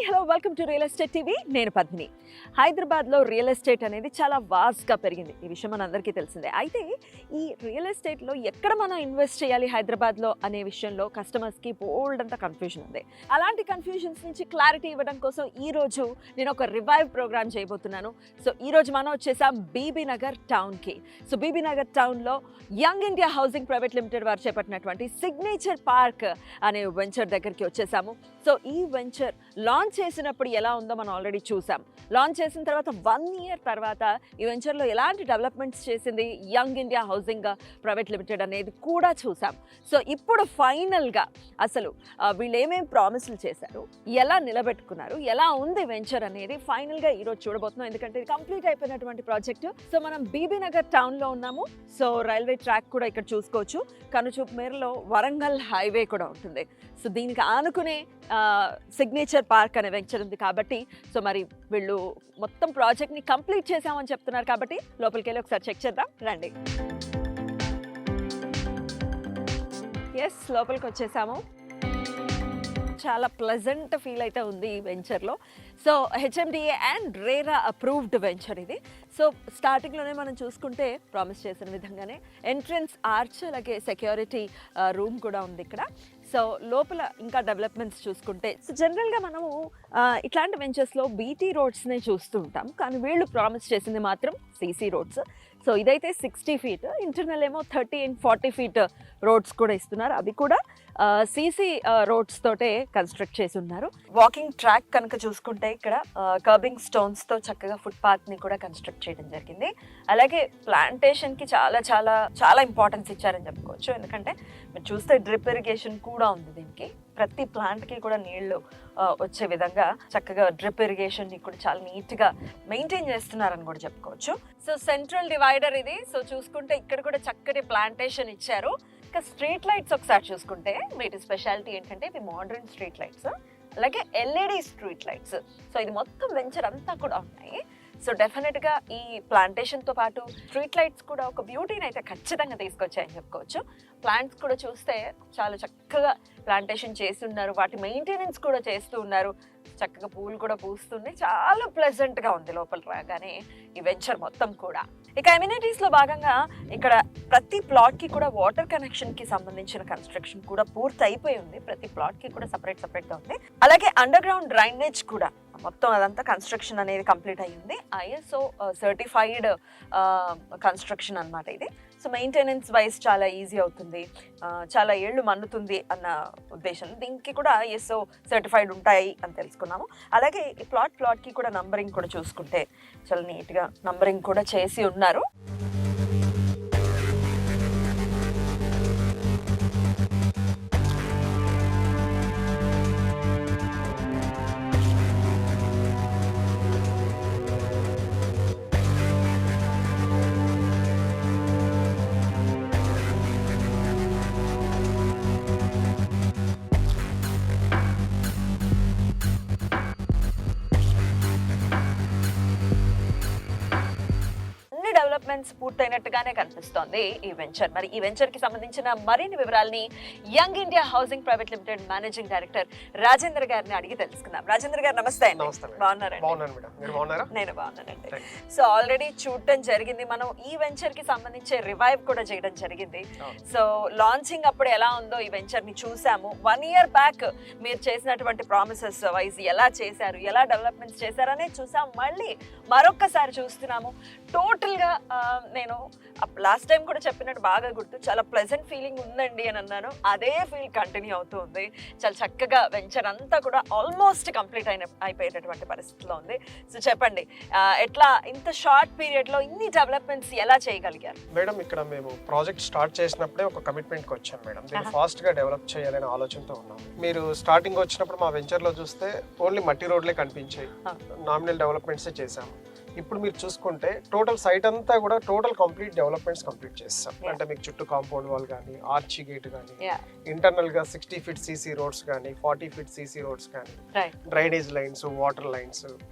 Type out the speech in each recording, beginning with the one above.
Hello welcome to real estate TV. నేను పద్మిని. హైదరాబాద్లో real estate అనేది చాలా వాస్ట్గా పెరిగింది. ఈ విషయం మనందరికీ తెలిసిందే. అయితే ఈ రియల్ ఎస్టేట్లో ఎక్కడ మనం ఇన్వెస్ట్ చేయాలి హైదరాబాద్లో అనే విషయంలో కస్టమర్స్కి బోల్డ్ అంత కన్ఫ్యూజన్ ఉంది. అలాంటి కన్ఫ్యూజన్స్ నుంచి క్లారిటీ ఇవ్వడం కోసం ఈరోజు నేను ఒక రివైవ్ ప్రోగ్రామ్ చేయబోతున్నాను. సో ఈరోజు మనం వచ్చేసాం బీబీ నగర్ టౌన్కి. సో బీబీ నగర్ టౌన్లో young India Housing Private limited వారు చేపట్టినటువంటి సిగ్నేచర్ పార్క్ అనే వెంచర్ దగ్గరికి వచ్చేసాము. సో ఈ వెంచర్ లాంచ్ చేసినప్పుడు ఎలా ఉందో మనం ఆల్రెడీ చూసాం. లాంచ్ చేసిన తర్వాత 1 year తర్వాత ఈ వెంచర్లో ఎలాంటి డెవలప్మెంట్స్ చేసింది young India Housing Private limited అనేది కూడా చూసాం. సో ఇప్పుడు ఫైనల్గా అసలు వీళ్ళు ఏమేమి ప్రామిసులు చేశారు, ఎలా నిలబెట్టుకున్నారు, ఎలా ఉంది వెంచర్ అనేది ఫైనల్గా ఈరోజు చూడబోతున్నాం. ఎందుకంటే ఇది కంప్లీట్ అయిపోయినటువంటి ప్రాజెక్టు. సో మనం బీబీ నగర్ టౌన్లో ఉన్నాము. సో రైల్వే ట్రాక్ కూడా ఇక్కడ చూసుకోవచ్చు. కనుచూపు మేరలో వరంగల్ హైవే కూడా ఉంటుంది. సో దీనికి ఆనుకునే సిగ్నేచర్ పార్క్ అనే వెంచర్ ఉంది కాబట్టి సో మరి వీళ్ళు మొత్తం ప్రాజెక్ట్ని కంప్లీట్ చేసామని చెప్తున్నారు కాబట్టి లోపలికి వెళ్ళి ఒకసారి చెక్ చేద్దాం రండి. ఎస్, లోపలికి వచ్చేసాము. చాలా ప్లెజెంట్ ఫీల్ అయితే ఉంది ఈ వెంచర్లో. So HMDA and RERA approved venture ఇది. సో స్టార్టింగ్లోనే మనం చూసుకుంటే ప్రామిస్ చేసిన విధంగానే ఎంట్రన్స్ ఆర్చ్ అలాగే సెక్యూరిటీ రూమ్ కూడా ఉంది ఇక్కడ. సో లోపల ఇంకా డెవలప్మెంట్స్ చూసుకుంటే సో జనరల్గా మనము ఇట్లాంటి వెంచర్స్లో బీటీ రోడ్స్నే చూస్తూ ఉంటాం, కానీ వీళ్ళు ప్రామిస్ చేసింది మాత్రం సీసీ రోడ్స్. సో ఇదైతే 60 feet, ఇంటర్నల్ ఏమో 30 and 40 feet రోడ్స్ కూడా ఇస్తున్నారు. అవి కూడా సీసీ రోడ్స్ తోటే కన్స్ట్రక్ట్ చేసి ఉన్నారు. వాకింగ్ ట్రాక్ కనుక చూసుకుంటే ఇక్కడ కర్బింగ్ స్టోన్స్తో చక్కగా ఫుట్పాత్ని కూడా కన్స్ట్రక్ట్ చేయడం జరిగింది. అలాగే ప్లాంటేషన్కి చాలా చాలా చాలా ఇంపార్టెన్స్ ఇచ్చారని చెప్పుకోవచ్చు. ఎందుకంటే మీరు చూస్తే డ్రిప్ ఇరిగేషన్ కూడా ఉంది దీనికి. ప్రతి ప్లాంట్కి కూడా నీళ్లు వచ్చే విధంగా చక్కగా డ్రిప్ ఇరిగేషన్ కూడా చాలా నీట్గా మెయింటైన్ చేస్తున్నారని కూడా చెప్పుకోవచ్చు. సో సెంట్రల్ డివైడర్ ఇది. సో చూసుకుంటే ఇక్కడ కూడా చక్కటి ప్లాంటేషన్ ఇచ్చారు. ఇంకా స్ట్రీట్ లైట్స్ ఒకసారి చూసుకుంటే వీటి స్పెషాలిటీ ఏంటంటే ఇవి మోడర్న్ స్ట్రీట్ లైట్స్, అలాగే ఎల్ఈడి స్ట్రీట్ లైట్స్. సో ఇది మొత్తం వెంచర్ అంతా కూడా ఉన్నాయి. సో డెఫినెట్గా ఈ ప్లాంటేషన్తో పాటు స్ట్రీట్ లైట్స్ కూడా ఒక బ్యూటీని అయితే ఖచ్చితంగా తీసుకొచ్చాయని చెప్పుకోవచ్చు. ప్లాంట్స్ కూడా చూస్తే చాలా చక్కగా ప్లాంటేషన్ చేసి ఉన్నారు. వాటి మెయింటెనెన్స్ కూడా చేస్తూ ఉన్నారు. చక్కగా పూలు కూడా పూస్తున్నాయి. చాలా ప్లెజెంట్గా ఉంది లోపల రాగానే ఈ వెంచర్ మొత్తం కూడా. ఇక అమ్యూనిటీస్లో భాగంగా ఇక్కడ ప్రతి ప్లాట్కి కూడా వాటర్ కనెక్షన్కి సంబంధించిన కన్స్ట్రక్షన్ కూడా పూర్తి అయిపోయి ఉంది. ప్రతి ప్లాట్కి కూడా సపరేట్గా ఉంది. అలాగే అండర్ గ్రౌండ్ డ్రైనేజ్ కూడా మొత్తం అదంతా కన్స్ట్రక్షన్ అనేది కంప్లీట్ అయ్యింది. ఐఎస్ఓ సర్టిఫైడ్ కన్స్ట్రక్షన్ అన్నమాట ఇది. సో మెయింటెనెన్స్ వైజ్ చాలా ఈజీ అవుతుంది, చాలా ఏళ్ళు మన్నుతుంది అన్న ఉద్దేశం. దీనికి కూడా ఐఎస్ఓ సర్టిఫైడ్ ఉంటాయి అని తెలుసుకున్నాము. అలాగే ఈ ప్లాట్కి కూడా నంబరింగ్ కూడా చూసుకుంటే చాలా నీట్గా నంబరింగ్ కూడా చేసి ఉన్నారు. డెవలప్మెంట్స్ పూర్తయినట్టుగానే కనిపిస్తోంది ఈ వెంచర్. మరి ఈ వెంచర్ కి సంబంధించిన మరిన్ని వివరాలని Young India Housing Private Limited managing director Rajendra గారిని అడిగి తెలుసుకుందాం. రాజేంద్ర గారు నమస్తే అండి. బాగున్నారండి? నేను బాగున్నానండి. సో ఆల్రెడీ చూడటం జరిగింది, మనం ఈ వెంచర్ కి సంబంధించి రివైవ్ కూడా చేయడం జరిగింది. సో లాంచింగ్ అప్పుడు ఎలా ఉందో ఈ వెంచర్ ని చూసాము. 1 year బ్యాక్ మీరు చేసినటువంటి ప్రామిసెస్ వైజ్ ఎలా చేశారు, ఎలా డెవలప్మెంట్స్ చేశారు అనేది చూసాం. మళ్ళీ మరొక్కసారి చూస్తున్నాము. టోటల్గా నేను లాస్ట్ టైం కూడా చెప్పినట్టు బాగా గుర్తు, చాలా ప్లెజెంట్ ఫీలింగ్ ఉందండి అని అన్నాను. అదే ఫీల్ కంటిన్యూ అవుతూ ఉంది. చాలా చక్కగా వెంచర్ అంతా కూడా ఆల్మోస్ట్ కంప్లీట్ అయిపోయేటటువంటి పరిస్థితిలో ఉంది. సో చెప్పండి, ఎట్లా ఇంత షార్ట్ పీరియడ్ లో ఇన్ని డెవలప్మెంట్స్ ఎలా చేయగలిగారు? మేడం, ఇక్కడ మేము ప్రాజెక్ట్ స్టార్ట్ చేసినప్పుడే ఒక కమిట్మెంట్కి వచ్చాం మేడం. దీన్ని ఫాస్ట్ గా డెవలప్ చేయాలనే ఆలోచనతో ఉన్నాం. మీరు స్టార్టింగ్ వచ్చినప్పుడు మా వెంచర్ లో చూస్తే ఓన్లీ మట్టి రోడ్లే కనిపించాయి, నామినల్ డెవలప్మెంట్స్ చేసాము. ఇప్పుడు మీరు చూసుకుంటే టోటల్ సైట్ అంతా కూడా టోటల్ కంప్లీట్ డెవలప్మెంట్స్ కంప్లీట్ చేస్తాం. అంటే మీకు చుట్టూ కాంపౌండ్ వాల్ కానీ, ఆర్చి గేట్ కానీ, ఇంటర్నల్ గా 60 feet సీసీ రోడ్స్ కానీ, 40 feet సీసీ రోడ్స్ కానీ, drainage lines, water lines,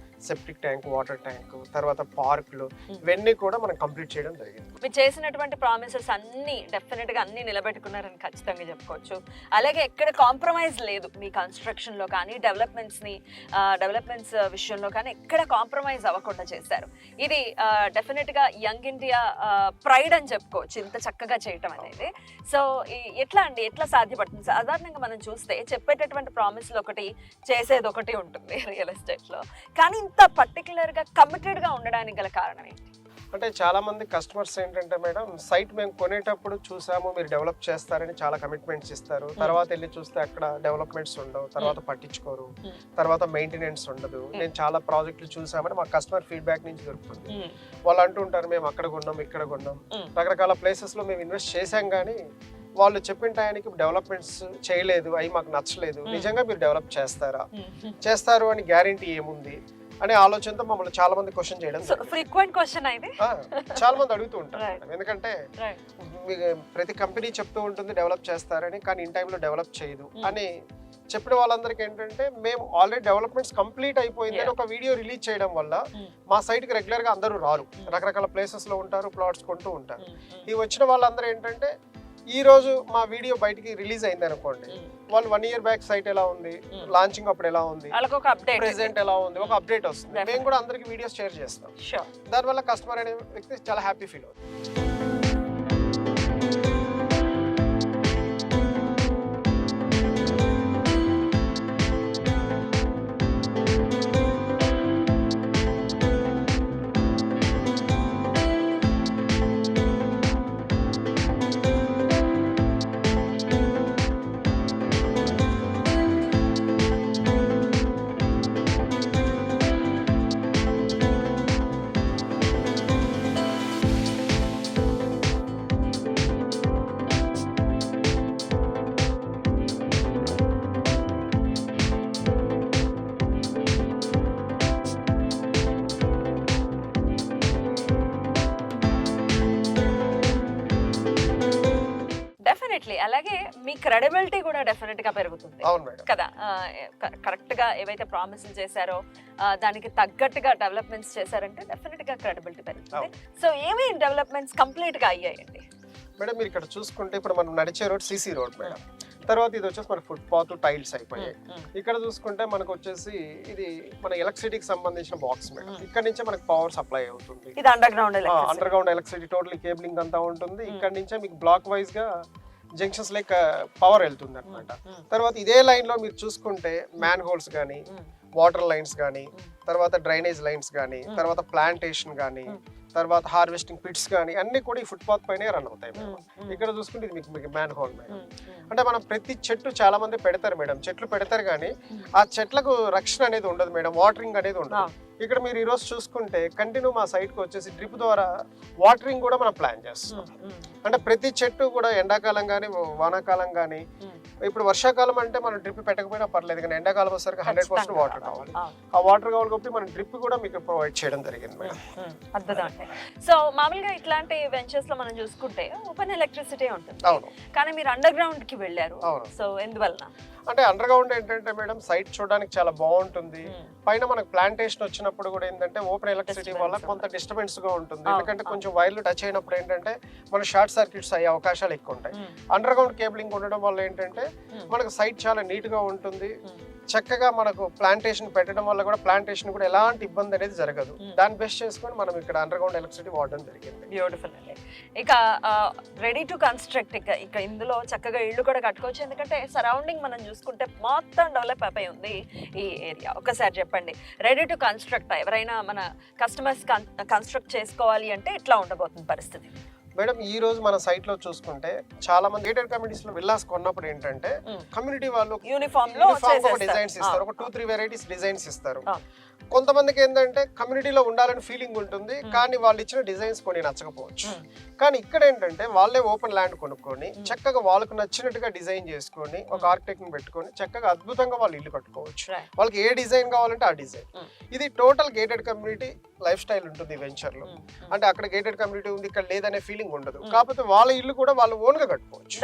septic tank, water tank, తర్వాత పార్కులు, ఇవన్నీ కూడా మనం కంప్లీట్ చేయడం జరిగింది. మీరు చేసినటువంటి ప్రామిసెస్ అన్ని డెఫినెట్ గా అన్ని నిలబెట్టుకున్నారని ఖచ్చితంగా చెప్పుకోవచ్చు. అలాగే ఎక్కడ కాంప్రమైజ్ లేదు మీ కన్స్ట్రక్షన్ లో కానీ డెవలప్మెంట్స్ విషయంలో కానీ ఎక్కడ కాంప్రమైజ్ అవ్వకుండా చేశారు. ఇది డెఫినెట్ గా యంగ్ ఇండియా ప్రైడ్ అని చెప్పుకోవచ్చు ఇంత చక్కగా చేయటం అనేది. సో ఎట్లా సాధ్యపడుతుంది? సాధారణంగా మనం చూస్తే చెప్పేటటువంటి ప్రామిస్లు ఒకటి, చేసేది ఒకటి ఉంటుంది రియల్ ఎస్టేట్ లో, కానీ ఇంత పర్టికులర్ గా కమిటెడ్ గా ఉండడానికి గల కారణం ఏంటి? అంటే చాలా మంది కస్టమర్స్ ఏంటంటే మేడం, సైట్ మేము కొనేటప్పుడు చూసాము మీరు డెవలప్ చేస్తారని చాలా కమిట్మెంట్స్ ఇస్తారు, తర్వాత వెళ్ళి చూస్తే అక్కడ డెవలప్మెంట్స్ ఉండవు, తర్వాత పట్టించుకోరు, తర్వాత మెయింటెనెన్స్ ఉండదు. నేను చాలా ప్రాజెక్టులు చూసామని మా కస్టమర్ ఫీడ్బ్యాక్ నుంచి దొరుకుతుంది. వాళ్ళు అంటుంటారు మేము అక్కడ కొన్నాం, ఇక్కడ కొన్నాం, రకరకాల ప్లేసెస్ లో మేము ఇన్వెస్ట్ చేశాం, కానీ వాళ్ళు చెప్పిన టైంకి డెవలప్మెంట్స్ చేయలేదు, అవి మాకు నచ్చలేదు. నిజంగా మీరు డెవలప్ చేస్తారు అని గ్యారెంటీ ఏముంది అనే ఆలోచనతో మమ్మల్ని చాలా మంది క్వశ్చన్ చేయడం ఫ్రీక్వెంట్ క్వశ్చన్ అయితే చాలా మంది అడుగుతూ ఉంటారు. ఎందుకంటే ప్రతి కంపెనీ చెప్తూ ఉంటుంది డెవలప్ చేస్తారని, కానీ ఇన్ టైంలో డెవలప్ చేయదు అని చెప్పిన వాళ్ళందరికీ ఏంటంటే, మేము ఆల్రెడీ డెవలప్మెంట్స్ కంప్లీట్ అయిపోయిందని ఒక వీడియో రిలీజ్ చేయడం వల్ల మా సైట్కి రెగ్యులర్గా అందరూ రారు, రకరకాల ప్లేసెస్లో ఉంటారు, ప్లాట్స్ కొంటూ ఉంటారు. ఈ వచ్చిన వాళ్ళందరూ ఏంటంటే, ఈ రోజు మా వీడియో బయటికి రిలీజ్ అయింది అనుకోండి, వాళ్ళు 1 year బ్యాక్ సైట్ ఎలా ఉంది, లాంచింగ్ అప్పుడు ఎలా ఉంది, ప్రెసెంట్ ఎలా ఉంది, ఒక అప్డేట్ వస్తుంది. మేము కూడా అందరికి వీడియోస్ షేర్ చేస్తాం. దానివల్ల కస్టమర్ అనే వ్యక్తి చాలా హ్యాపీ ఫీల్ అవుతుంది. అలాగే మీ క్రెడిబిలిటీ కూడా డెఫినెట్ గా పెరుగుతుంది కదా. కరెక్ట్ గా ఏవైతే ప్రామిసులు చేశారో దానికి తగ్గట్టుగా డెవలప్మెంట్స్ చేశారంటే డెఫినెట్ గా క్రెడిబిలిటీ పెరుగుతుంది. సో ఏమేమి డెవలప్మెంట్స్ కంప్లీట్ గా అయ్యాయండి మేడం? మీరు ఇక్కడ చూసుకుంటే ఇప్పుడు మనం నడిచే రోడ్ సిసి రోడ్ మేడం, తర్వాత ఇది వచ్చేసి మన ఫుట్ పాత్ టైల్స్ అయిపోయాయి. ఇక్కడ చూసుకుంటే మనకు వచ్చేసి ఇది మన ఎలక్ట్రిసిటీకి సంబంధించిన బాక్స్ మేడం. ఇక్కడ నుంచే మనకు పవర్ సప్లై అవుతుంది. ఇది under ground electricity total cabling అంతా ఉంటుంది. ఇక్కడ నుంచే మీకు బ్లాక్ వైజ్ గా జంక్షన్స్ లైక్ పవర్ వెళ్తుంది అనమాట. తర్వాత ఇదే లైన్ లో మీరు చూసుకుంటే మ్యాన్ హోల్స్ కానీ, వాటర్ లైన్స్ కానీ, తర్వాత డ్రైనేజ్ లైన్స్ కానీ, తర్వాత ప్లాంటేషన్ కానీ, తర్వాత హార్వెస్టింగ్ పిట్స్ కానీ అన్ని కూడా ఈ ఫుట్పాత్ పైనే రన్ అవుతాయి మేడం. ఇక్కడ చూసుకుంటే ఇది మీకు మ్యాన్ హోల్ మేడం. అంటే మనం ప్రతి చెట్టు చాలా మంది పెడతారు మేడం, చెట్లు పెడతారు కానీ ఆ చెట్లకు రక్షణ అనేది ఉండదు మేడం, వాటరింగ్ అనేది ఉండదు. ఇక్కడ మీరు ఈరోజు చూసుకుంటే కంటిన్యూ మా సైట్కి వచ్చేసి డ్రిప్ ద్వారా వాటరింగ్ కూడా మనం ప్లాన్ చేస్తాం. అంటే ప్రతి చెట్టు కూడా ఎండాకాలం కానీ, వానాకాలం కానీ, ఇప్పుడు వర్షాకాలం అంటే మనం డ్రిప్ పెట్టకపోయినా పర్లేదు, కానీ ఎండాకాలం వచ్చేసరికి 100% వాటర్ కావాలి. ఆ వాటర్ కావాలి కాబట్టి మనం డ్రిప్ కూడా మీకు ప్రొవైడ్ చేయడం జరిగింది మేడం. సో మామూలుగా ఇట్లాంటి వెంచర్స్ లో మనం చూసుకుంటే ఓపెన్ ఎలక్ట్రిసిటీ ఉంటుంది, కానీ మీరు అండర్ గ్రౌండ్ కి వెళ్ళారు. సో ఎందువలన? అంటే అండర్ గ్రౌండ్ ఏంటంటే మేడం, సైట్ చూడడానికి చాలా బాగుంటుంది. పైన మనకు ప్లాంటేషన్ వచ్చినప్పుడు కూడా ఏంటంటే ఓపెన్ ఎలక్ట్రిసిటీ వల్ల కొంత డిస్టర్బెన్స్ గా ఉంటుంది. ఎందుకంటే కొంచెం వైర్లు టచ్ అయినప్పుడు ఏంటంటే మన షార్ట్ సర్క్యూట్స్ అయ్యే అవకాశాలు ఎక్కువ ఉంటాయి. అండర్ గ్రౌండ్ కేబులింగ్ ఉండడం వల్ల ఏంటంటే మనకు సైట్ చాలా నీట్ గా ఉంటుంది. చక్కగా మనకు ప్లాంటేషన్ పెట్టడం వల్ల కూడా ప్లాంటేషన్ కూడా ఎలాంటి ఇబ్బంది అనేది జరగదు. దాన్ని బేస్ చేసుకొని మనం ఇక్కడ అండర్ గ్రౌండ్ ఎలక్ట్రిసిటీ వాడడం జరిగింది. బ్యూటిఫుల్ అండి. ఇక రెడీ టు కన్స్ట్రక్ట్, ఇక ఇందులో చక్కగా ఇల్లు కూడా కట్టుకోవచ్చు. ఎందుకంటే సరౌండింగ్ మనం చూసుకుంటే మొత్తం డెవలప్ అయిపోయి ఉంది ఈ ఏరియా. ఒకసారి చెప్పండి, రెడీ టు కన్స్ట్రక్ట్ ఎవరైనా మన కస్టమర్స్ కన్స్ట్రక్ట్ చేసుకోవాలి అంటే ఎట్లా ఉండబోతుంది పరిస్థితి? మేడం, ఈ రోజు మన సైట్ లో చూసుకుంటే చాలా మంది గేటెడ్ కమ్యూనిటీస్ లో విల్లాస్ కొన్నప్పుడు ఏంటంటే కమ్యూనిటీ వాళ్ళు యూనిఫామ్ డిజైన్స్ ఇస్తారు, ఒక 2-3 వెరైటీస్ డిజైన్స్ ఇస్తారు. కొంతమందికి ఏంటంటే కమ్యూనిటీలో ఉండాలని ఫీలింగ్ ఉంటుంది, కానీ వాళ్ళు ఇచ్చిన డిజైన్స్ కొన్ని నచ్చకపోవచ్చు. కానీ ఇక్కడ ఏంటంటే వాళ్ళే ఓపెన్ ల్యాండ్ కొనుక్కొని చక్కగా వాళ్ళకు నచ్చినట్టుగా డిజైన్ చేసుకొని ఒక ఆర్కిటెక్ట్ ని పెట్టుకొని చక్కగా అద్భుతంగా వాళ్ళు ఇల్లు కట్టుకోవచ్చు. వాళ్ళకి ఏ డిజైన్ కావాలంటే ఆ డిజైన్. ఇది total gated community life style ఉంటుంది ఈ వెంచర్ లో. అంటే అక్కడ గేటెడ్ కమ్యూనిటీ ఉంది, ఇక్కడ లేదనే ఫీలింగ్ ఉండదు. కాకపోతే వాళ్ళ ఇల్లు కూడా వాళ్ళు ఓన్ గా కట్టుకోవచ్చు.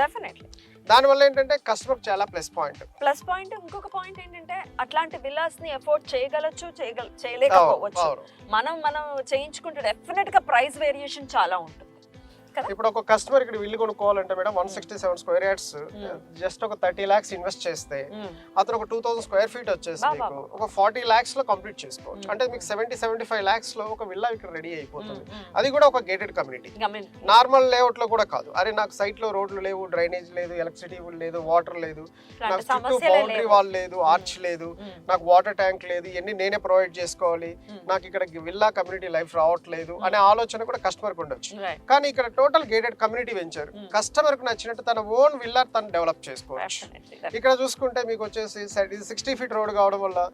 దానివల్ల ఏంటంటే కస్టమర్ చాలా ప్లస్ పాయింట్. ఇంకొక పాయింట్ ఏంటంటే అట్లాంటి విల్లాస్ ని ఎఫోర్డ్ చేయగలచ్చు, చేయలేకపోవచ్చు. మనం చేయించుకుంటే డెఫినెట్ గా ప్రైస్ వేరియేషన్ చాలా ఉంటుంది. ఇప్పుడు ఒక కస్టమర్ ఇక్కడ ఇల్లు కొనుక్కోవాలంటే మేడం 167 స్క్వేర్ యార్డ్స్ జస్ట్ ఒక 30 lakhs ఇన్వెస్ట్ చేస్తే అతను ఒక 2000 స్క్వేర్ ఫీట్ వచ్చేసి మీకు ఒక 40 lakhs లో కంప్లీట్ చేసుకోవచ్చు. అంటే మీకు 70-75 lakhs లో ఒక విల్లా ఇక్కడ రెడీ అయిపోతుంది. అది కూడా ఒక గేటెడ్ కమ్యూనిటీ, నార్మల్ లేఅవుట్ లో కూడా కాదు. అరే నాకు సైట్ లో రోడ్లు లేవు, డ్రైనేజ్ లేదు, ఎలక్ట్రిసిటీ లేదు, వాటర్ లేదు, నాకు చుట్టూ బౌండరీ వాల్ లేదు, ఆర్చ్ లేదు, నాకు వాటర్ ట్యాంక్ లేదు, ఇవన్నీ నేనే ప్రొవైడ్ చేసుకోవాలి, నాకు ఇక్కడ విల్లా కమ్యూనిటీ లైఫ్ రావట్లేదు అనే ఆలోచన కూడా కస్టమర్ కి ఉండొచ్చు. కానీ ఇక్కడ total gated community venture, customer కు నచ్చినట్టు తన ఓన్ విల్లా తను డెవలప్ చేసుకోవచ్చు. ఇక్కడ చూసుకుంటే మీకు వచ్చేసి 60 feet రోడ్ కావడం వల్ల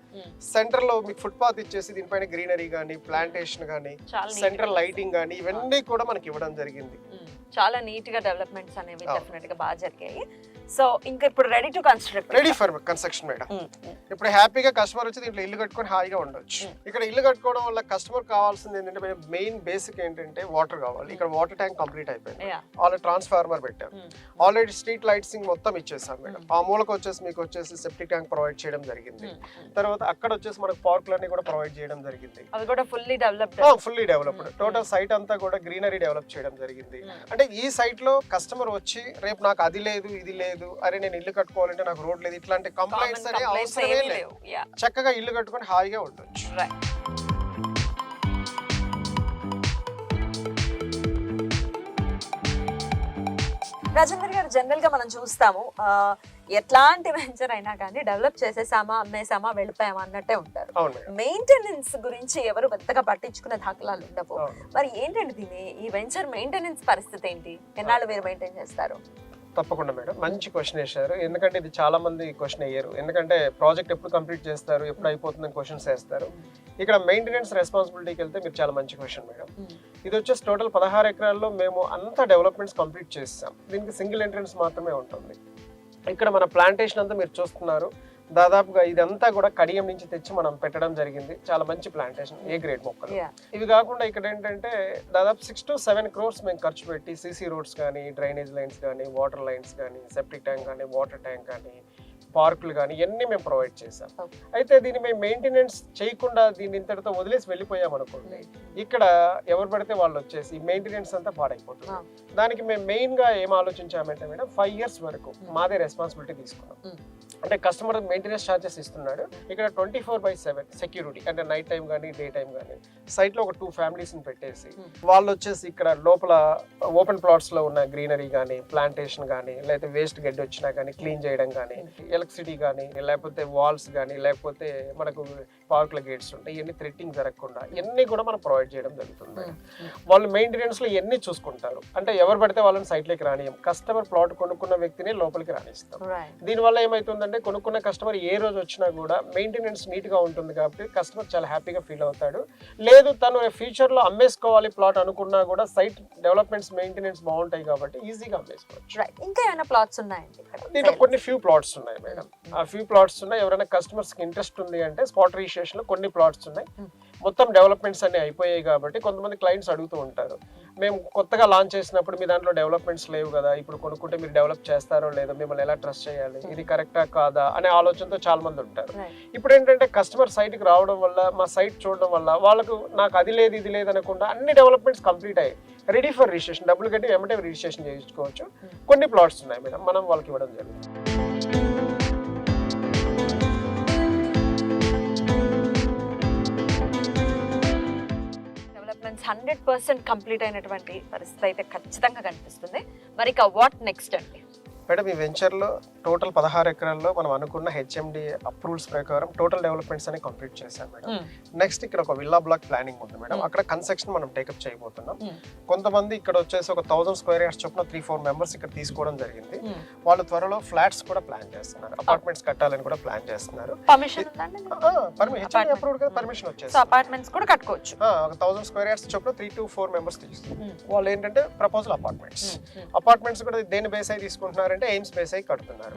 సెంటర్ లో మీకు ఫుట్ పాత్ ఇచ్చేసి దీనిపైన గ్రీనరీ గానీ, ప్లాంటేషన్ గానీ, సెంట్రల్ లైటింగ్ గానీ ఇవన్నీ కూడా మనకి ఇవ్వడం జరిగింది. చాలా నీట్ గా డెవలప్మెంట్స్ అనేవి డెఫినెట్ గా బాగా జరిగాయి. సో ఇంకా ఇప్పుడు రెడీ ఫర్ కన్స్ట్రక్షన్ మేడం. ఇప్పుడు హ్యాపీగా కస్టమర్ వచ్చి దీంట్లో ఇల్లు కట్టుకొని హాయిగా ఉండొచ్చు. ఇక్కడ ఇల్లు కట్టుకోవడం వల్ల కస్టమర్ కావాల్సింది ఏంటంటే మెయిన్ బేసిక్ ఏంటంటే వాటర్ కావాలి. ఇక్కడ వాటర్ ట్యాంక్ కంప్లీట్ అయిపోయింది, ఆల్రెడీ ట్రాన్స్ఫార్మర్ పెట్టాం, ఆల్రెడీ స్ట్రీట్ లైట్సింగ్ మొత్తం ఇచ్చేసాం మేడం. ఆ మూలకు వచ్చేసి మీకు వచ్చేసి సెప్టిక్ ట్యాంక్ ప్రొవైడ్ చేయడం జరిగింది. తర్వాత అక్కడ వచ్చేసి మనకు పార్కులన్నీ కూడా ప్రొవైడ్ చేయడం జరిగింది. అది కూడా ఫుల్లీ డెవలప్డ్ టోటల్ సైట్ అంతా కూడా గ్రీనరీ డెవలప్ చేయడం జరిగింది. అంటే ఈ సైట్ లో కస్టమర్ వచ్చి రేపు నాకు అది లేదు, ఇది లేదు, అరే నేను ఇల్లు కట్టుకోవాలంటే నాకు రోడ్ లేదు, ఇట్లాంటి కంప్లైంట్స్ అనే అవసరమే లేదు. చక్కగా ఇల్లు కట్టుకొని హాయిగా ఉండొచ్చు. రాజేందర్ గారు, జనరల్ గా మనం చూస్తాము ఎట్లాంటి వెంచర్ అయినా కానీ డెవలప్ చేసేసామా, అమ్మేసామా, వెళ్ళిపోయామా అన్నట్టే ఉంటారు. మెయింటెనెన్స్ గురించి ఎవరు పెద్దగా పట్టించుకునే దాఖలాలు ఉండవు. మరి ఏంటంటే దీని ఈ వెంచర్ మెయింటెనెన్స్ పరిస్థితి ఏంటి? ఎన్నాళ్ళు మీరు మెయింటైన్ చేస్తారు? తప్పకుండా మేడం, మంచి క్వశ్చన్ వేశారు. ఎందుకంటే ఇది చాలా మంది క్వశ్చన్ అయ్యారు. ఎందుకంటే ప్రాజెక్ట్ ఎప్పుడు కంప్లీట్ చేస్తారు, ఎప్పుడు అయిపోతుందని క్వశ్చన్స్ వేస్తారు. ఇక్కడ మెయింటెనెన్స్ రెస్పాన్సిబిలిటీకి వెళ్తే మీరు చాలా మంచి క్వశ్చన్ మేడం. ఇది వచ్చేసి టోటల్ 16 ఎకరాల్లో మేము అంతా డెవలప్మెంట్స్ కంప్లీట్ చేస్తాం. దీనికి సింగిల్ ఎంట్రన్స్ మాత్రమే ఉంటుంది. ఇక్కడ మన ప్లాంటేషన్ అంతా మీరు చూస్తున్నారు. దాదాపుగా ఇదంతా కూడా కడియం నుంచి తెచ్చి మనం పెట్టడం జరిగింది. చాలా మంచి ప్లాంటేషన్, ఏ గ్రేడ్ మొక్కలు. ఇవి కాకుండా ఇక్కడ ఏంటంటే దాదాపు 6 to 7 crores మేము ఖర్చు పెట్టి సీసీ రోడ్స్ కానీ, డ్రైనేజ్ లైన్స్ కానీ, వాటర్ లైన్స్ కానీ, సెప్టిక్ ట్యాంక్ కానీ, వాటర్ ట్యాంక్ కానీ, పార్కులు కానీ ఇవన్నీ మేము ప్రొవైడ్ చేసాం. అయితే దీన్ని మేము మెయింటెనెన్స్ చేయకుండా దీన్ని ఇంతటితో వదిలేసి వెళ్ళిపోయాం అనుకోండి, ఇక్కడ ఎవరు పడితే వాళ్ళు వచ్చేసి మెయింటెనెన్స్ అంతా పాడైపోతుంది. దానికి మేము మెయిన్ గా ఏం ఆలోచించామంటే మేడం, 5 years వరకు మాదే రెస్పాన్సిబిలిటీ తీసుకున్నాం. అంటే కస్టమర్ మెయింటెనెన్స్ ఛార్జెస్ ఇస్తున్నాడు. ఇక్కడ 24/7 సెక్యూరిటీ, అంటే నైట్ టైం కానీ, డే టైం కానీ సైట్ లో ఒక 2 families ని పెట్టేసి వాళ్ళు వచ్చేసి ఇక్కడ లోపల ఓపెన్ ప్లాట్స్ లో ఉన్న గ్రీనరీ కానీ, ప్లాంటేషన్ కానీ, లేకపోతే వేస్ట్ గడ్డి వచ్చినా కానీ క్లీన్ చేయడం కానీ, ఎలక్ట్రిసిటీ కానీ, లేకపోతే వాల్స్ కానీ, లేకపోతే మనకు పార్కుల గేట్స్ ఉంటాయి, ఇవన్నీ థ్రెట్టింగ్ జరగకుండా ఇవన్నీ కూడా మనం ప్రొవైడ్ చేయడం జరుగుతుంది. వాళ్ళు మెయింటెనెన్స్ లో ఇవన్నీ చూసుకుంటారు. అంటే ఎవరు పడితే వాళ్ళని సైట్లోకి రానియం, కస్టమర్ ప్లాట్ కొనుక్కున్న వ్యక్తిని లోపలికి రానిస్తాం. దీనివల్ల ఏమైతుందంటే కొనుక్కున్న కస్టమర్ ఏ రోజు వచ్చినా కూడా మెయింటెనెన్స్ నీట్ గా ఉంటుంది కాబట్టి కస్టమర్ చాలా హ్యాపీగా ఫీల్ అవుతాడు. లేదు తను ఫ్యూచర్ లో అమ్మేసుకోవాలి ప్లాట్ అనుకున్నా కూడా సైట్ డెవలప్మెంట్స్ మెయింటెనెన్స్ బాగుంటాయి కాబట్టి ఈజీగా అమ్మేసుకోవచ్చు. ఇంకా ఏమైనా ప్లాట్స్ ఉన్నాయండి? దీంట్లో కొన్ని ఫ్యూ ప్లాట్స్ ఉన్నాయి మేడం. ఆ ఫ్యూ ప్లాట్స్ ఉన్నాయి. ఎవరైనా కస్టమర్స్ కి ఇంట్రెస్ట్ ఉంది అంటే స్పాట్ రిజిస్ట్రేషన్ లో కొన్ని ప్లాట్స్ ఉన్నాయి. మొత్తం డెవలప్మెంట్స్ అన్ని అయిపోయాయి కాబట్టి కొంతమంది క్లయింట్స్ అడుగుతూ ఉంటారు, మేము కొత్తగా లాంచ్ చేసినప్పుడు మీ దాంట్లో డెవలప్మెంట్స్ లేవు కదా, ఇప్పుడు కొనుక్కుంటే మీరు డెవలప్ చేస్తారో లేదో, మిమ్మల్ని ఎలా ట్రస్ట్ చేయాలి, ఇది కరెక్టా కాదా అనే ఆలోచనతో చాలా మంది ఉంటారు. ఇప్పుడు ఏంటంటే కస్టమర్ సైట్కి రావడం వల్ల, మా సైట్ చూడడం వల్ల వాళ్ళకు నాకు అది లేదు ఇది లేదు అనకుండా అన్ని డెవలప్మెంట్స్ కంప్లీట్ అయ్యాయి, రెడీ ఫర్ రిజిస్ట్రేషన్, డబ్బులు కట్టి వెంటనే రిజిస్ట్రేషన్ చేయించుకోవచ్చు. కొన్ని ప్లాట్స్ ఉన్నాయి మేడం, మనం వాళ్ళకి ఇవ్వడం జరుగుతుంది. డెవలప్మెంట్స్ 100% కంప్లీట్ అయినటువంటి పరిస్థితి అయితే ఖచ్చితంగా కనిపిస్తుంది. మరి ఇక వాట్ నెక్స్ట్ అండి? మేడం ఈ వెంచర్లో టోటల్ 16 ఎకరాల్లో మనం అనుకున్న హెచ్ఎండి అప్రూవల్స్ ప్రకారం టోటల్ డెవలప్మెంట్స్ అని కంప్లీట్ చేశాం మేడం. నెక్స్ట్ ఇక్కడ ఒక విల్లా బ్లాక్ ప్లానింగ్ ఉంది మేడం. అక్కడ కన్స్ట్రక్షన్ మనం టేకప్ చేయబోతున్నాం. కొంతమంది ఇక్కడ వచ్చేసి ఒక 1000 స్క్వేర్ యార్డ్స్ చొప్పున 3-4 members ఇక్కడ తీసుకోవడం జరిగింది. వాళ్ళు త్వరలో ఫ్లాట్స్ కూడా ప్లాన్ చేస్తున్నారు, అపార్ట్మెంట్స్ కట్టాలని కూడా ప్లాన్ చేస్తున్నారు. పర్మిషన్ వచ్చేసి అపార్ట్మెంట్స్ కూడా కట్టుకోవచ్చు. ఒక 1000 స్క్వేర్ యార్డ్స్ చొప్పున 3 to 4 members తీసుకుంటారు. వాళ్ళు ఏంటంటే ప్రపోజల్ అపార్ట్మెంట్స్ కూడా దేని బేస్ అయి తీసుకుంటున్నారు, ఎయిమ్స్ బేస్ అయి కడుతున్నారు.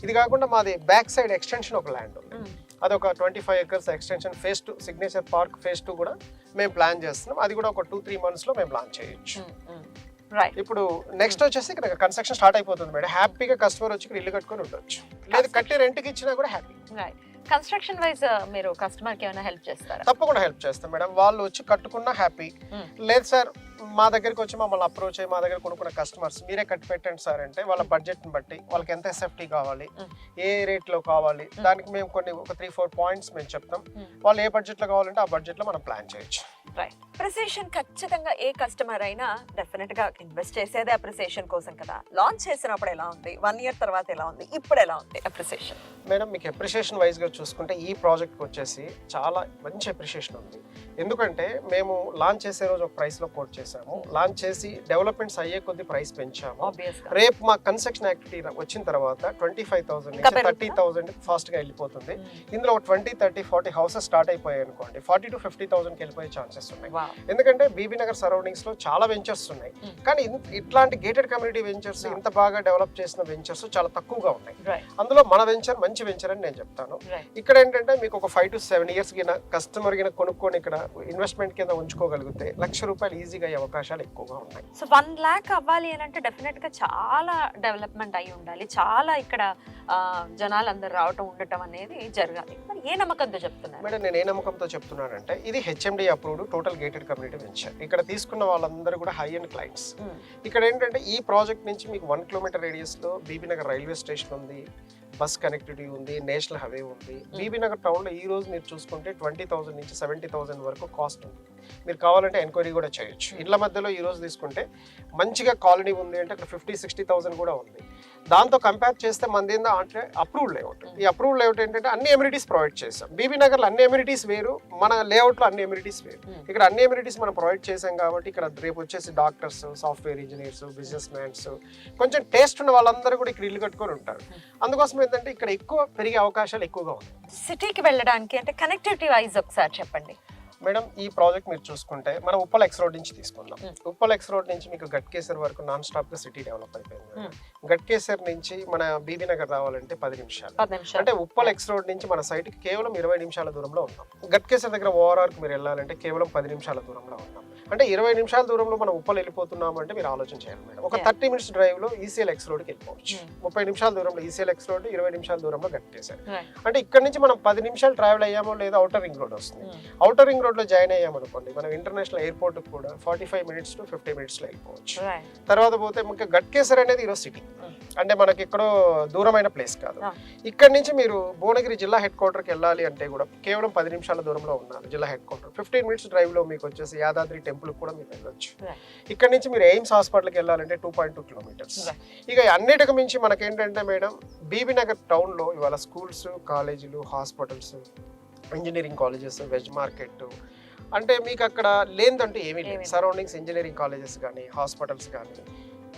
ఇది కాకుండా మాది బ్యాక్ సైడ్ ఎక్స్టెన్షన్ ఒక ల్యాండ్ ఉంది, అది ఒక 25 acres extension phase 2 signature park phase 2 కూడా మేము ప్లాన్ చేస్తున్నాం. అది కూడా ఒక 2-3 months లో మేము లాంచ్ చేయొచ్చు. రైట్. ఇప్పుడు నెక్స్ట్ వచ్చేసి ఇక్కడ కన్స్ట్రక్షన్ స్టార్ట్ అయిపోతుంది మేడం. హ్యాపీగా కస్టమర్ వచ్చి ఇక్కడ ఇల్లు కట్టుకొని ఉండొచ్చు, లేదు కట్టి రెంట్కి ఇచ్చినా కూడా హ్యాపీ. రైట్. కన్స్ట్రక్షన్ వైజ్ మీరు కస్టమర్ కి ఏమైనా హెల్ప్ చేస్తారా? తప్పకుండా హెల్ప్ చేస్తాం మేడం. వాళ్ళు వచ్చి కట్టుకున్నా హ్యాపీ, లేదు సార్ మా దగ్గరికి వచ్చి మమ్మల్ని అప్రోచ్ అయ్యి మా దగ్గర కొనుక్కున్న కస్టమర్స్ మీరే కట్టి పెట్టండి సార్ అంటే వాళ్ళ బడ్జెట్ని బట్టి వాళ్ళకి ఎంత ఎస్ఎఫ్టీ కావాలి, ఏ రేట్లో కావాలి, దానికి మేము కొన్ని ఒక 3-4 పాయింట్స్ మేము చెప్తాం. వాళ్ళు ఏ బడ్జెట్లో కావాలంటే ఆ బడ్జెట్లో మనం ప్లాన్ చేయొచ్చు. రైట్. అప్రిసియేషన్ ఖచ్చితంగా ఏ కస్టమర్ అయినా డెఫినెట్ గా ఇన్వెస్ట్ చేసేదే అప్రిసియేషన్ కోసం కదా. లాంచ్ చేసినప్పుడు ఎలా ఉంది, 1 year తర్వాత ఎలా ఉంది, ఇప్పుడు ఎలా ఉంది అప్రిసియేషన్? మేడం మీకు అప్రిసియేషన్ వైజ్ గా చూసుకుంటే ఈ ప్రాజెక్ట్ వచ్చేసి చాలా మంచి అప్రిసియేషన్ ఉంది. ఎందుకంటే మేము లాంచ్ చేసే రోజు ఒక ప్రైస్ లో కోట్ చేసాము, లాంచ్ చేసి డెవలప్మెంట్స్ అయ్యే కొద్ది ప్రైస్ పెంచాము. రేపు మా కన్స్ట్రక్షన్ యాక్టివిటీ వచ్చిన తర్వాత 25,000 నుంచి 30,000 ఫాస్ట్ గా వెళ్ళిపోతుంది. ఇందులో 20, 30, 40 హౌసెస్ స్టార్ట్ అయిపోయాయి అనుకోండి, 40 to 50,000 వెళ్ళిపోయే ఛాన్సెస్ ఉన్నాయి. ఎందుకంటే బీబీ నగర్ సరౌండింగ్స్ లో చాలా వెంచర్స్ ఉన్నాయి, కానీ ఇట్లాంటి గేటెడ్ కమ్యూనిటీ వెంచర్స్ ఇంత బాగా డెవలప్ చేసిన వెంచర్స్ చాలా తక్కువగా ఉన్నాయి. అందులో మన వెంచర్ మంచి వెంచర్ అని నేను చెప్తాను. ఇక్కడ ఏంటంటే మీకు ఒక 5 to 7 years గిన కస్టమర్ గిన కొనుక్కొని ఇక్కడ ఇన్వెస్ట్మెంట్ కింద ఉంచుకోగలిగితే ₹1,00,000 ఈజీగా అయ్యే అవకాశాలు ఎక్కువగా ఉన్నాయి. సో 1 lakh అవ్వాలి అని అంటే డెఫినెట్ గా చాలా డెవలప్మెంట్ అయి ఉండాలి, చాలా ఇక్కడ జనాలు అందరు రావటం ఉండటం అనేది జరగాలి. మరి ఏ నమ్మకంతో చెప్తున్నారు మేడం? నేను ఏ నమ్మకంతో చెప్తున్నానంటే ఇది HMD approved total gated community venture. ఇక్కడ తీసుకున్న వాళ్ళందరూ కూడా హై అండ్ క్లయింట్స్. ఇక్కడ ఏంటంటే ఈ ప్రాజెక్ట్ నుంచి మీకు 1 kilometer రేడియస్ లో బీబీ నగర్ రైల్వే స్టేషన్ ఉంది, బస్ కనెక్టివిటీ ఉంది, నేషనల్ హైవే ఉంది. బీబీ నగర్ టౌన్లో ఈ రోజు మీరు చూసుకుంటే 20,000 నుంచి 70,000 వరకు కాస్ట్ ఉంది. మీరు కావాలంటే ఎంక్వైరీ కూడా చేయొచ్చు. ఇళ్ల మధ్యలో ఈ రోజు తీసుకుంటే మంచిగా కాలనీ ఉంది అంటే అక్కడ 50-60,000 కూడా ఉంది. దాంతో కంపేర్ చేస్తే మనది ఏందా అంటే అప్రూవ్డ్ లేఅవుట్. ఈ అప్రూవ్డ్ లేఅవుట్ ఏంటంటే అన్ని ఎమ్యూనిటీస్ ప్రొవైడ్ చేసాం. బీబీ నగర్లో అన్ని ఎమ్యూనిటీస్ వేరు, మన లేఅవుట్లో అన్ని ఎమ్యూనిటీస్ వేరు. ఇక్కడ అన్ని ఎమ్యూనిటీస్ మనం ప్రొవైడ్ చేసాం కాబట్టి ఇక్కడ రేపు వచ్చేసి doctors, software engineers, business mans, కొంచెం టేస్ట్ ఉన్న వాళ్ళందరూ కూడా ఇక్కడ ఇల్లు కట్టుకొని ఉంటారు. అందుకోసం ఏంటంటే ఇక్కడ ఎక్కువ పెరిగే అవకాశాలు ఎక్కువగా ఉన్నాయి. సిటీకి వెళ్ళడానికి అంటే కనెక్టివిటీ వైజ్ ఒకసారి చెప్పండి మేడం. ఈ ప్రాజెక్ట్ మీరు చూసుకుంటే మనం ఉప్పల్ ఎక్స్ రోడ్ నుంచి తీసుకుందాం. ఉప్పల్ ఎక్స్ రోడ్ నుంచి మీకు గట్కేసర్ వరకు నాన్ స్టాప్ గా సిటీ డెవలప్ అయిపోయింది. గట్కేసర్ నుంచి మన బీబీ నగర్ రావాలంటే 10 నిమిషాలు. అంటే ఉప్పల్ ఎక్స్ రోడ్ నుంచి మన సైట్ కి కేవలం 20 నిమిషాల దూరంలో ఉన్నాం. గట్కేసర్ దగ్గర ఓఆర్ఆర్ కి మీరు వెళ్ళాలంటే కేవలం 10 నిమిషాల దూరంలో ఉన్నాం. అంటే 20 నిమిషాల దూరంలో మనం ఉప్పల్ వెళ్ళిపోతున్నాం అంటే మీరు ఆలోచన చేయాలి మేడం. ఒక 30 minutes డ్రైవ్ లో ఈసీఎల్ ఎక్స్ రోడ్కి వెళ్ళిపోవచ్చు. 30 నిమిషాల దూరంలో ఈసీఎల్ ఎక్స్ రోడ్, 20 నిమిషాల దూరంలో గట్కేసర్. అంటే ఇక్కడ నుంచి మనం 10 నిమిషాలు ట్రావెల్ అయ్యామో లేదా అవుటర్ రింగ్ రోడ్ వస్తుంది. అవుటర్ రింగ్ రోడ్ లో జాయిన్ అయ్యామనుకోండి మనం ఇంటర్నేషనల్ ఎయిర్పోర్ట్ కూడా 45 minutes to 50 minutes లో వెళ్ళిపోవచ్చు. తర్వాత పోతే ఇంకా గట్కేసర్ అనేది ఈరోజు సిటీ, అంటే మనకి ఎక్కడో దూరమైన ప్లేస్ కాదు. ఇక్కడ నుంచి మీరు భువనగిరి జిల్లా హెడ్ క్వార్టర్కి వెళ్ళాలి అంటే కూడా కేవలం 10 నిమిషాల దూరంలో ఉన్నారు జిల్లా హెడ్ క్వార్టర్. 15 minutes డ్రైవ్ లో మీకు వచ్చేసి యాదాద్రి టెంపుల్ కూడా మీరు వెళ్ళొచ్చు. ఇక్కడ నుంచి మీరు ఎయిమ్స్ హాస్పిటల్కి వెళ్ళాలంటే 2.2 kilometers. ఇక అన్నిటికి మించి మనకేంటంటే మేడం బీబీ నగర్ టౌన్ లో ఇవాళ స్కూల్స్, కాలేజీలు, hospitals, engineering colleges, veg market, అంటే మీకు అక్కడ లేదంటూ ఏమీ లేదు. సరౌండింగ్స్ ఇంజనీరింగ్ కాలేజెస్ కానీ, హాస్పిటల్స్ కానీ,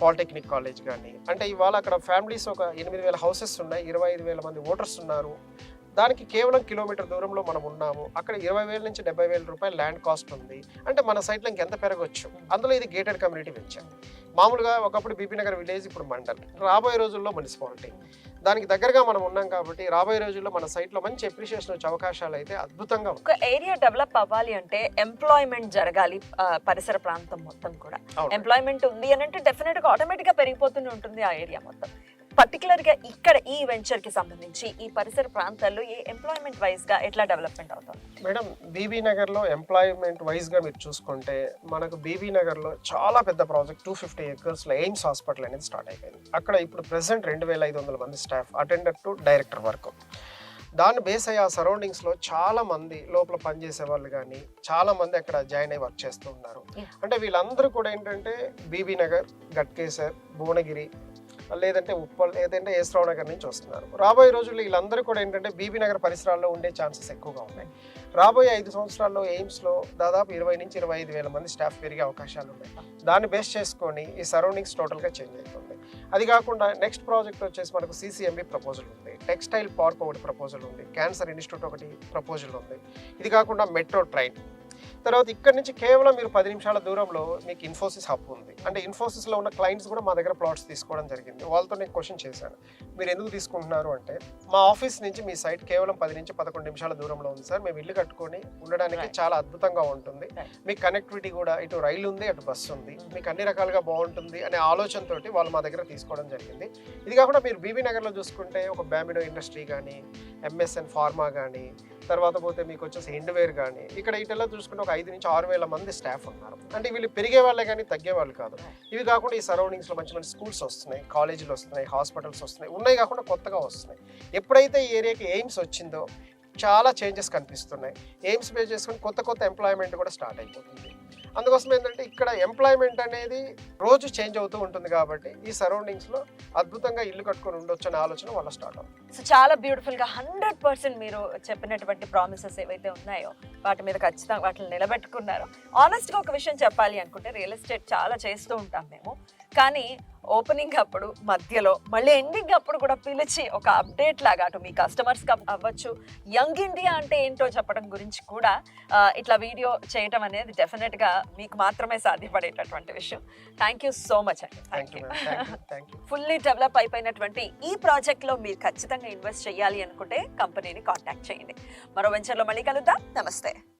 పాలిటెక్నిక్ కాలేజ్ కానీ, అంటే ఇవాళ అక్కడ ఫ్యామిలీస్ ఒక 8,000 హౌసెస్ ఉన్నాయి, 25,000 మంది ఓటర్స్ ఉన్నారు. దానికి కేవలం కిలోమీటర్ దూరంలో మనం ఉన్నాము. అక్కడ 20,000 నుంచి 70,000 రూపాయలు ల్యాండ్ కాస్ట్ ఉంది. అంటే మన సైట్లో ఇంకెంత పెరగవచ్చు. అందులో ఇది గేటెడ్ కమ్యూనిటీ వెంచర్. మామూలుగా ఒకప్పుడు బీబీ నగర్ విలేజ్, ఇప్పుడు మండల్, రాబోయే రోజుల్లో మున్సిపాలిటీ. దానికి దగ్గరగా మనం ఉన్నాం కాబట్టి రాబోయే రోజుల్లో మన సైట్లో మంచి అప్రిషియేషన్ వచ్చే అవకాశాలు అయితే అద్భుతంగా ఉన్నాయి. ఒక ఏరియా డెవలప్ అవ్వాలి అంటే ఎంప్లాయ్మెంట్ జరగాలి, పరిసర ప్రాంతం మొత్తం కూడా ఎంప్లాయ్మెంట్ ఉంది అని అంటే డెఫినెట్ గా ఆటోమేటిక్ గా పెరిగిపోతూనే ఉంటుంది ఆ ఏరియా మొత్తం. పర్టికులర్ గా ఇక్కడ ఈ వెంచర్ కి సంబంధించి ఈ పరిసర ప్రాంతాల్లో ఏ ఎంప్లాయ్మెంట్ వైజ్ గా ఎట్లా డెవలప్మెంట్ అవుతుంది మేడం? బీబీ నగర్ లో ఎంప్లాయ్మెంట్ వైజ్ గా మీరు చూసుకుంటే మనకు బీబీ నగర్ లో చాలా పెద్ద ప్రాజెక్ట్ 250 acres లో ఎయిమ్స్ హాస్పిటల్ అనేది స్టార్ట్ అయిపోయింది. అక్కడ ఇప్పుడు ప్రెసెంట్ 2,500 మంది స్టాఫ్, అటెండర్ టు డైరెక్టర్ వరకు. దాన్ని బేస్ అయ్యి ఆ సరౌండింగ్స్లో చాలా మంది లోపల పనిచేసే వాళ్ళు కానీ చాలా మంది అక్కడ జాయిన్ అయ్యి వర్క్ చేస్తూ ఉన్నారు. అంటే వీళ్ళందరూ కూడా ఏంటంటే బీబీ నగర్, గట్కేసర్, భువనగిరి, లేదంటే ఉప్పల్, లేదంటే ఏస్రావు నగర్ నుంచి వస్తున్నారు. రాబోయే రోజుల్లో వీళ్ళందరూ కూడా ఏంటంటే బీబీ నగర్ పరిసరాల్లో ఉండే ఛాన్సెస్ ఎక్కువగా ఉన్నాయి. రాబోయే 5 సంవత్సరాల్లో ఎయిమ్స్లో దాదాపు 20 నుంచి 25,000 మంది స్టాఫ్ పెరిగే అవకాశాలు ఉన్నాయి. దాన్ని బేస్ చేసుకొని ఈ సరౌండింగ్స్ టోటల్గా చేంజ్ అవుతుంది. అది కాకుండా నెక్స్ట్ ప్రాజెక్ట్ వచ్చేసి మనకు CCMB ప్రపోజల్ ఉంది, టెక్స్టైల్ పార్క్ ఒకటి ప్రపోజల్ ఉంది, క్యాన్సర్ ఇన్స్టిట్యూట్ ఒకటి ప్రపోజల్ ఉంది. ఇది కాకుండా మెట్రో ట్రైన్, తర్వాత ఇక్కడ నుంచి కేవలం మీరు 10 నిమిషాల దూరంలో మీకు ఇన్ఫోసిస్ హబ్ ఉంది. అంటే ఇన్ఫోసిస్లో ఉన్న క్లయింట్స్ కూడా మా దగ్గర ప్లాట్స్ తీసుకోవడం జరిగింది. వాళ్ళతో నేను క్వశ్చన్ చేశాను, మీరు ఎందుకు తీసుకుంటున్నారు అంటే, మా ఆఫీస్ నుంచి మీ సైట్ కేవలం 10 నుంచి 11 నిమిషాల దూరంలో ఉంది సార్, మేము ఇల్లు కట్టుకొని ఉండడానికి చాలా అద్భుతంగా ఉంటుంది, మీకు కనెక్టివిటీ కూడా ఇటు రైలు ఉంది అటు బస్సు ఉంది, మీకు అన్ని రకాలుగా బాగుంటుంది అనే ఆలోచనతోటి వాళ్ళు మా దగ్గర తీసుకోవడం జరిగింది. ఇది కాకుండా మీరు బీబీ నగర్లో చూసుకుంటే ఒక బ్యామిడో ఇండస్ట్రీ కానీ, ఎంఎస్ఎన్ ఫార్మా కానీ, తర్వాత పోతే మీకు వచ్చేసి హిండ్వేర్ కానీ, ఇక్కడ ఇటెల్లా చూసుకుంటే ఒక 5 నుంచి 6 వేల మంది స్టాఫ్ ఉన్నారు. అంటే వీళ్ళు పెరిగే వాళ్ళే కానీ తగ్గే వాళ్ళు కాదు. ఇవి కాకుండా ఈ సరౌండింగ్స్లో మంచి మంచి స్కూల్స్ వస్తున్నాయి, కాలేజీలు వస్తున్నాయి, హాస్పిటల్స్ వస్తున్నాయి, ఉన్నాయి కాకుండా కొత్తగా వస్తున్నాయి. ఎప్పుడైతే ఈ ఏరియాకి ఎయిమ్స్ వచ్చిందో చాలా చేంజెస్ కనిపిస్తున్నాయి. ఎయిమ్స్ బేస్ చేసుకుని కొత్త ఎంప్లాయ్మెంట్ కూడా స్టార్ట్ అయిపోతుంది. అందుకోసం ఏంటంటే ఇక్కడ ఎంప్లాయ్మెంట్ అనేది రోజు చేంజ్ అవుతూ ఉంటుంది కాబట్టి ఈ సరౌండింగ్స్లో అద్భుతంగా ఇల్లు కట్టుకొని ఉండొచ్చు అనే ఆలోచన వాళ్ళ స్టార్ట్ అవుతుంది. సో చాలా బ్యూటిఫుల్గా 100% మీరు చెప్పినటువంటి ప్రామిసెస్ ఏవైతే ఉన్నాయో వాటి మీద ఖచ్చితంగా వాటిని నిలబెట్టుకున్నారు. ఆనెస్ట్గా ఒక విషయం చెప్పాలి అనుకుంటే రియల్ ఎస్టేట్ చాలా చేస్తూ ఉంటాం మేము, కానీ ఓపెనింగ్ అప్పుడు, మధ్యలో, మళ్ళీ ఎండింగ్ అప్పుడు కూడా పిలిచి ఒక అప్డేట్ లాగా అటు మీ కస్టమర్స్ అవ్వచ్చు, యంగ్ ఇండియా అంటే ఏంటో చెప్పడం గురించి కూడా ఇట్లా వీడియో చేయటం అనేది డెఫినెట్గా మీకు మాత్రమే సాధ్యపడేటటువంటి విషయం. థ్యాంక్ యూ సో మచ్ అండి. Thank you. ఫుల్లీ డెవలప్ అయిపోయినటువంటి ఈ ప్రాజెక్ట్లో మీరు ఖచ్చితంగా ఇన్వెస్ట్ చేయాలి అనుకుంటే కంపెనీని కాంటాక్ట్ చేయండి. మరో వెంచర్లో మళ్ళీ కలుద్దాం. నమస్తే.